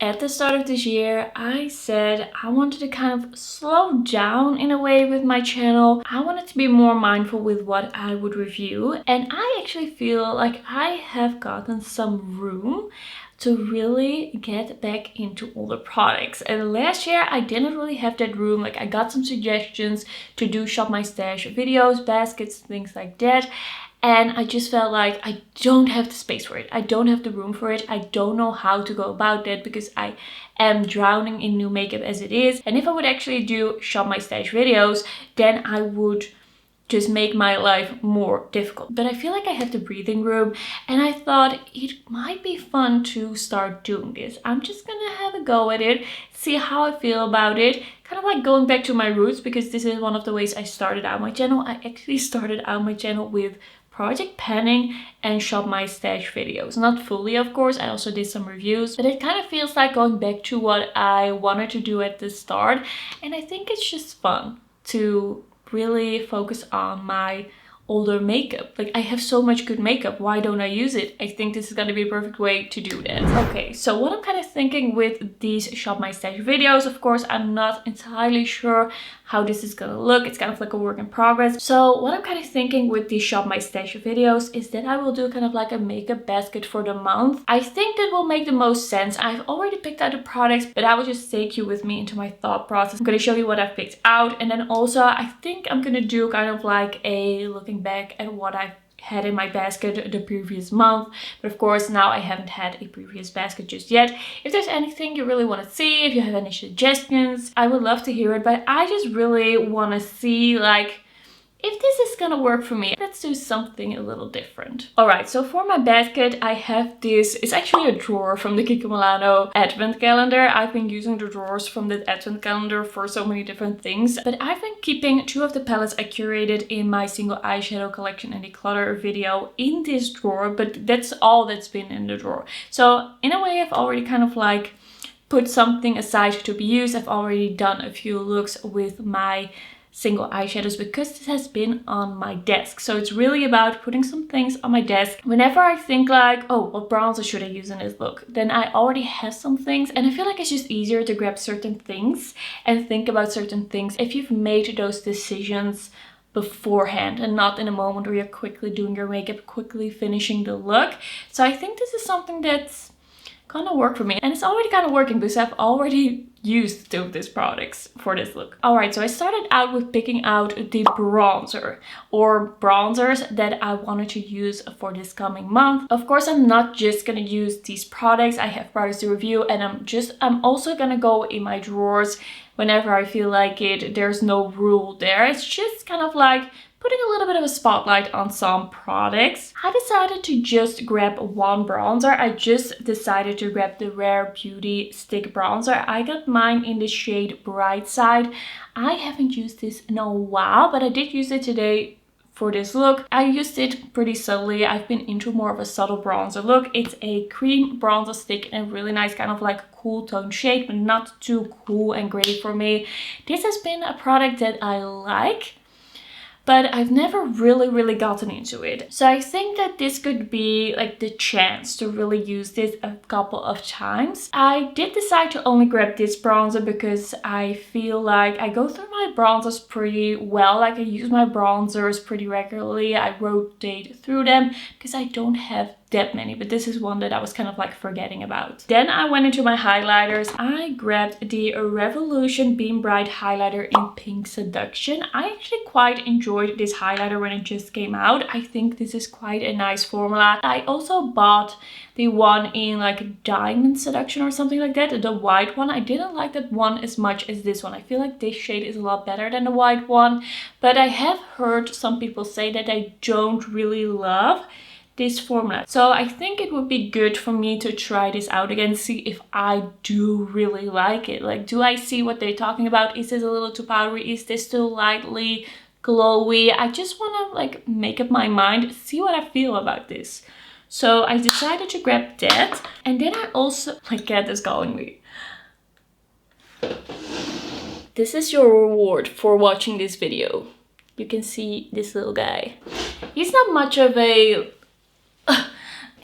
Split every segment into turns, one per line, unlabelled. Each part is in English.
At the start of this year, I said I wanted to kind of slow down in a way with my channel. I wanted to be more mindful with what I would review. And I actually feel like I have gotten some room to really get back into all the products. And last year I didn't really have that room. Like I got some suggestions to do shop my stash videos, baskets, things like that. And I just felt like I don't have the space for it. I don't have the room for it. I don't know how to go about that because I am drowning in new makeup as it is. And if I would actually do shop my stash videos, then I would just make my life more difficult. But I feel like I have the breathing room and I thought it might be fun to start doing this. I'm just gonna have a go at it, see how I feel about it. Kind of like going back to my roots because this is one of the ways I started out my channel. I actually started out my channel with project panning and shop my stash videos. Not fully, of course. I also did some reviews, but it kind of feels like going back to what I wanted to do at the start. And I think it's just fun to really focus on my older makeup. Like I have so much good makeup, why don't I use it? I think this is going to be a perfect way to do that. Okay, so what I'm kind of thinking with these shop my stash videos, of course I'm not entirely sure how this is gonna look. It's kind of like a work in progress. So what I'm kind of thinking with these shop my stash videos is that I will do kind of like a makeup basket for the month. I think that will make the most sense. I've already picked out the products, but I will just take you with me into my thought process. I'm gonna show you what I've picked out, and then also I think I'm gonna do kind of like a looking back at what I've had in my basket the previous month. But of course now I haven't had a previous basket just yet. If there's anything you really want to see, if you have any suggestions, I would love to hear it. But I just really want to see like if this is gonna work for me. Let's do something a little different. Alright, so for my basket I have this, it's actually a drawer from the Kiko Milano advent calendar. I've been using the drawers from that advent calendar for so many different things, but I've been keeping two of the palettes I curated in my single eyeshadow collection and declutter video in this drawer, but that's all that's been in the drawer. So in a way I've already kind of like put something aside to be used. I've already done a few looks with my single eyeshadows because this has been on my desk. So it's really about putting some things on my desk. Whenever I think like, oh, what bronzer should I use in this look? Then I already have some things and I feel like it's just easier to grab certain things and think about certain things if you've made those decisions beforehand and not in a moment where you're quickly doing your makeup, quickly finishing the look. So I think this is something that's gonna work for me, and it's already kind of working because I've already used two of these products for this look. Alright, so I started out with picking out the bronzer or bronzers that I wanted to use for this coming month. Of course, I'm not just gonna use these products. I have products to review, and I'm also gonna go in my drawers whenever I feel like it. There's no rule there. It's just kind of like putting a little bit of a spotlight on some products. I decided to just grab one bronzer. I just decided to grab the Rare Beauty Stick Bronzer. I got mine in the shade Bright Side. I haven't used this in a while, but I did use it today for this look. I used it pretty subtly. I've been into more of a subtle bronzer look. It's a cream bronzer stick and a really nice kind of like cool tone shade, but not too cool and gray for me. This has been a product that I like, but I've never really gotten into it. So I think that this could be like the chance to really use this a couple of times. I did decide to only grab this bronzer because I feel like I go through my bronzers pretty well. Like I use my bronzers pretty regularly. I rotate through them because I don't have that many, but this is one that I was kind of like forgetting about. Then I went into my highlighters. I grabbed the Revolution Beam Bright highlighter in Pink Seduction. I actually quite enjoyed this highlighter when it just came out. I think this is quite a nice formula. I also bought the one in like Diamond Seduction or something like that, the white one. I didn't like that one as much as this one. I feel like this shade is a lot better than the white one, but I have heard some people say that I don't really love this formula. So I think it would be good for me to try this out again, see if I do really like it. Like, do I see what they're talking about? Is this a little too powdery? Is this too lightly glowy? I just want to like make up my mind, see what I feel about this. So I decided to grab that. And then I also, my cat is calling me. This is your reward for watching this video. You can see this little guy. He's not much of a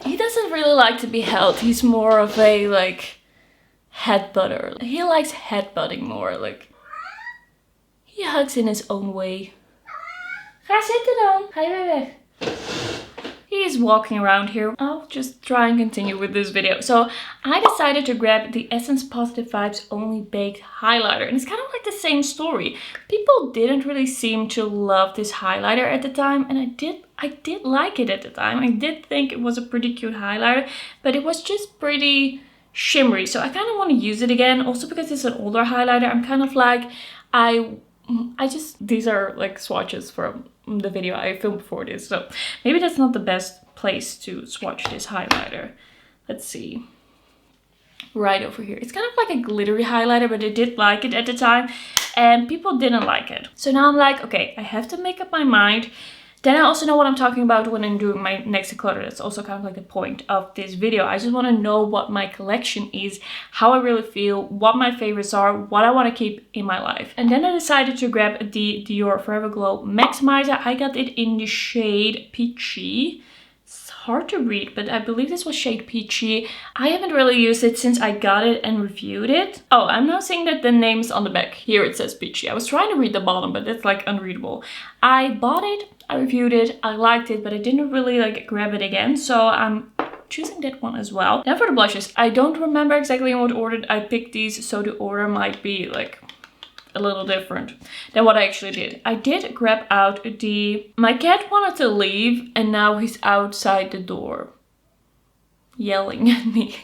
he doesn't really like to be held. He's more of a like headbutt her. He likes headbutting more. Like, he hugs in his own way. Ga zitten dan. Ga je weer weg. He's walking around here. I'll just try and continue with this video. So I decided to grab the Essence Positive Vibes Only Baked Highlighter. And it's kind of like the same story. People didn't really seem to love this highlighter at the time. And I did like it at the time. I did think it was a pretty cute highlighter. But it was just pretty shimmery. So I kind of want to use it again. Also because it's an older highlighter. I'm kind of like, these are like swatches from the video I filmed before this, so maybe that's not the best place to swatch this highlighter. Let's see. Right over here. It's kind of like a glittery highlighter, but I did like it at the time and people didn't like it. So now I'm like, okay, I have to make up my mind. Then I also know what I'm talking about when I'm doing my next declutter. That's also kind of like the point of this video. I just want to know what my collection is, how I really feel, what my favorites are, what I want to keep in my life. And then I decided to grab the Dior Forever Glow Maximizer. I got it in the shade Peachy. It's hard to read, but I believe this was shade Peachy. I haven't really used it since I got it and reviewed it. Oh, I'm now seeing that the name's on the back. Here it says Peachy. I was trying to read the bottom, but it's like unreadable. I bought it. I reviewed it, I liked it, but I didn't really like grab it again. So I'm choosing that one as well. Now for the blushes, I don't remember exactly in what order I picked these. So the order might be like a little different than what I actually did. I did grab out my cat wanted to leave and now he's outside the door yelling at me.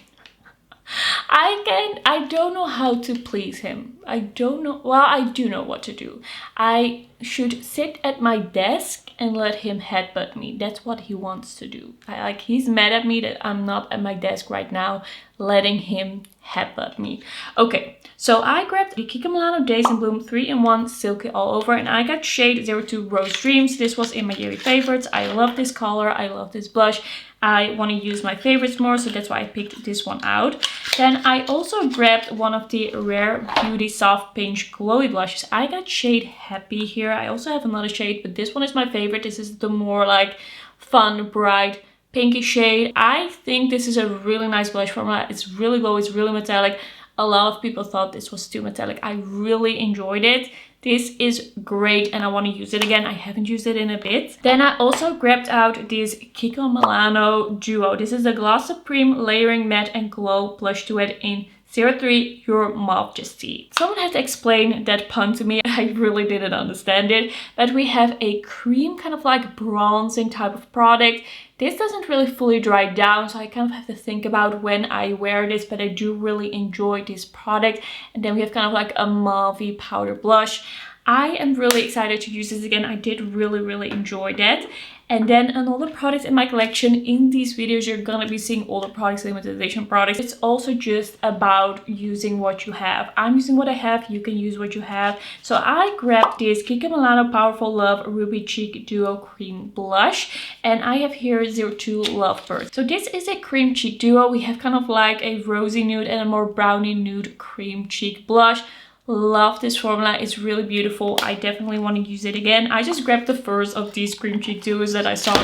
I don't know how to please him. I don't know. Well, I do know what to do. I should sit at my desk and let him headbutt me. That's what he wants to do. He's mad at me that I'm not at my desk right now, letting him headbutt me. Okay, so I grabbed the Kiko Milano Days in Bloom 3-in-1 Silky All Over, and I got shade 02 Rose Dreams. This was in my yearly favorites. I love this color. I love this blush. I want to use my favorites more, so that's why I picked this one out. Then I also grabbed one of the Rare Beauty Soft Pinch Glowy blushes. I got shade Happy here. I also have another shade, but this one is my favorite. This is the more like fun, bright, pinky shade. I think this is a really nice blush formula. It's really glowy, it's really metallic. A lot of people thought this was too metallic. I really enjoyed it. This is great and I want to use it again. I haven't used it in a bit. Then I also grabbed out this Kiko Milano Duo. This is the Gloss Supreme Layering Matte and Glow Blush Duet in 03 Your Majesty. Someone had to explain that pun to me. I really didn't understand it. But we have a cream kind of like bronzing type of product. This doesn't really fully dry down, so I kind of have to think about when I wear this, but I do really enjoy this product. And then we have kind of like a mauve powder blush. I am really excited to use this again. I did really enjoy that. And then another product in my collection. In these videos, you're gonna be seeing all the products, limited edition products. It's also just about using what you have. I'm using what I have, you can use what you have. So I grabbed this Kiko Milano Powerful Love Ruby Cheek Duo Cream Blush. And I have here 02 Lovebird. So this is a cream cheek duo. We have kind of like a rosy nude and a more brownie nude cream cheek blush. Love this formula. It's really beautiful. I definitely want to use it again. I just grabbed the first of these cream cheek duos that I saw.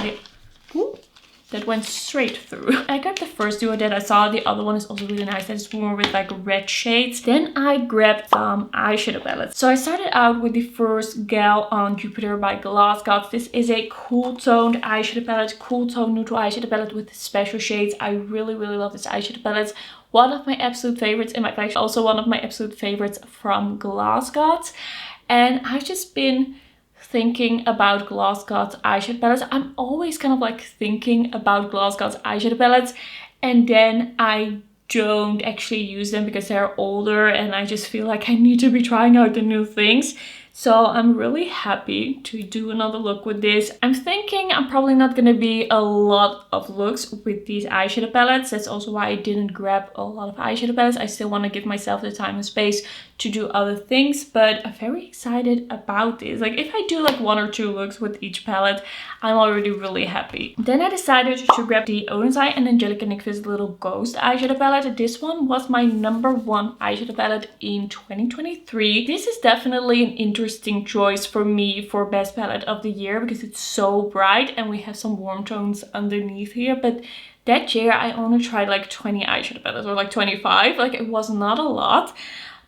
That went straight through. I grabbed the first duo that I saw. The other one is also really nice. That is more with like red shades. Then I grabbed some eyeshadow palettes. So I started out with the first Gal on Jupiter by Gloss Gods. This is a cool toned eyeshadow palette, cool tone neutral eyeshadow palette with special shades. I really love this eyeshadow palette. One of my absolute favorites in my collection. Also one of my absolute favorites from Gloss Gods. And I've just been thinking about Gloss Gods eyeshadow palettes. I'm always kind of like thinking about Gloss Gods eyeshadow palettes. And then I don't actually use them because they're older. And I just feel like I need to be trying out the new things. So I'm really happy to do another look with this. I'm thinking I'm probably not going to be a lot of looks with these eyeshadow palettes. That's also why I didn't grab a lot of eyeshadow palettes. I still want to give myself the time and space to do other things, but I'm very excited about this. Like if I do like 1 or 2 looks with each palette, I'm already really happy. Then I decided to grab the Oden's Eye and Angelica NYX's Little Ghost eyeshadow palette. This one was my #1 eyeshadow palette in 2023. This is definitely an interesting choice for me for best palette of the year because it's so bright and we have some warm tones underneath here, but that year I only tried like 20 eyeshadow palettes, or like 25. Like, it was not a lot.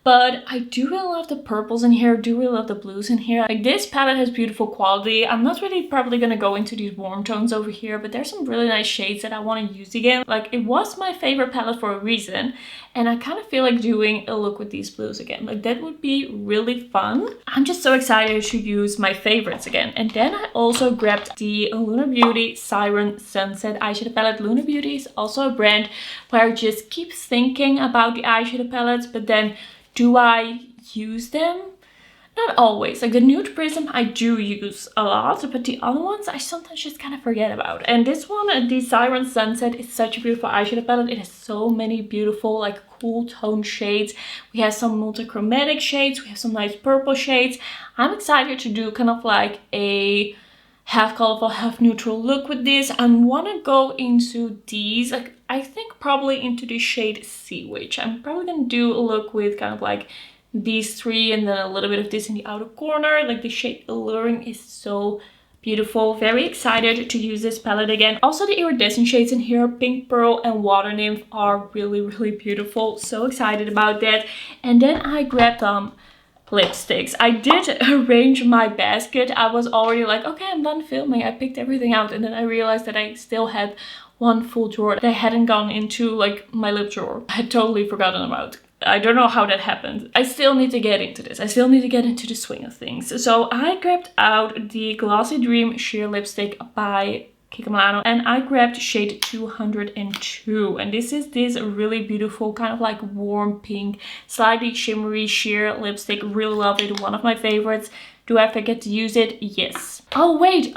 But I do really love the purples in here, do really love the blues in here. Like, this palette has beautiful quality. I'm not really probably gonna go into these warm tones over here, but there's some really nice shades that I want to use again. Like, it was my favorite palette for a reason, and I kind of feel like doing a look with these blues again. Like, that would be really fun. I'm just so excited to use my favorites again. And then I also grabbed the Luna Beauty Siren Sunset eyeshadow palette. Luna Beauty is also a brand where I just keep thinking about the eyeshadow palettes, but then do I use them? Not always. Like, the Nude Prism I do use a lot, but the other ones I sometimes just kind of forget about. And this one, the Siren Sunset, is such a beautiful eyeshadow palette. It has so many beautiful, like, cool tone shades. We have some multichromatic shades. We have some nice purple shades. I'm excited to do kind of like a half colorful, half neutral look with this. I want to go into these, like, I think probably into the shade Sea Witch. I'm probably going to do a look with kind of like these three and then a little bit of this in the outer corner. Like, the shade Alluring is so beautiful. Very excited to use this palette again. Also, the iridescent shades in here, Pink Pearl and Water Nymph, are really, really beautiful. So excited about that. And then I grabbed lipsticks. I did arrange my basket. I was already like, okay, I'm done filming. I picked everything out, and then I realized that I still had one full drawer that I hadn't gone into, like my lip drawer. I had totally forgotten about. I don't know how that happened. I still need to get into this. I still need to get into the swing of things. So I grabbed out the Glossy Dream Sheer Lipstick by Kiko Milano, and I grabbed shade 202, and this is this really beautiful kind of like warm pink, slightly shimmery sheer lipstick. Really love it. One of my favorites. Do I forget to use it? Yes. Oh wait.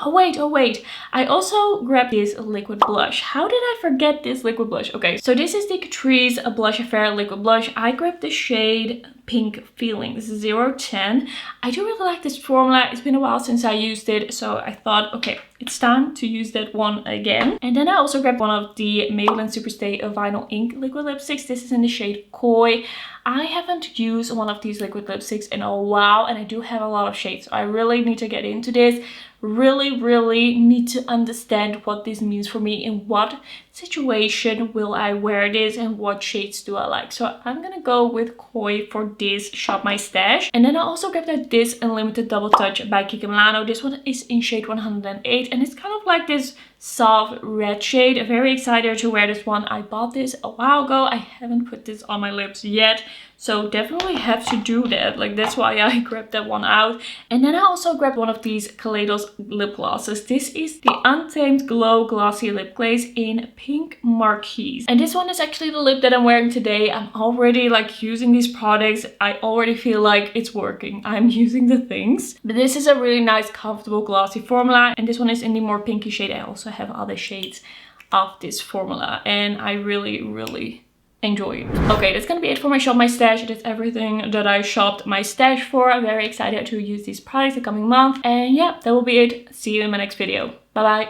I also grabbed this liquid blush. How did I forget this liquid blush? Okay, so this is the Catrice Blush Affair liquid blush. I grabbed the shade Pink Feelings 010. I do really like this formula. It's been a while since I used it, so I thought, okay, it's time to use that one again. And then I also grabbed one of the Maybelline Superstay Vinyl Ink liquid lipsticks. This is in the shade Koi. I haven't used one of these liquid lipsticks in a while, and I do have a lot of shades, so I really need to get into this. Really need to understand what this means for me. In what situation will I wear this, and what shades do I like? So I'm gonna go with Koi for this Shop My Stash. And then I also grabbed out this Unlimited Double Touch by Kiko Milano. This one is in shade 108, and it's kind of like this soft red shade. Very excited to wear this one. I bought this a while ago. I haven't put this on my lips yet, so definitely have to do that. Like, that's why I grabbed that one out. And then I also grabbed one of these Kaleidos lip glosses. This is the Untamed Glow Glossy Lip Glaze in Pink Marquise. And this one is actually the lip that I'm wearing today. I'm already like using these products. I already feel like it's working. I'm using the things. But this is a really nice, comfortable, glossy formula. And this one is in the more pinky shade. I also have other shades of this formula, and I really enjoy it. Okay, that's gonna be it for my Shop My Stash. It is everything that I shopped my stash for. I'm very excited to use these products the coming month. And yeah, that will be it. See you in my next video. Bye bye.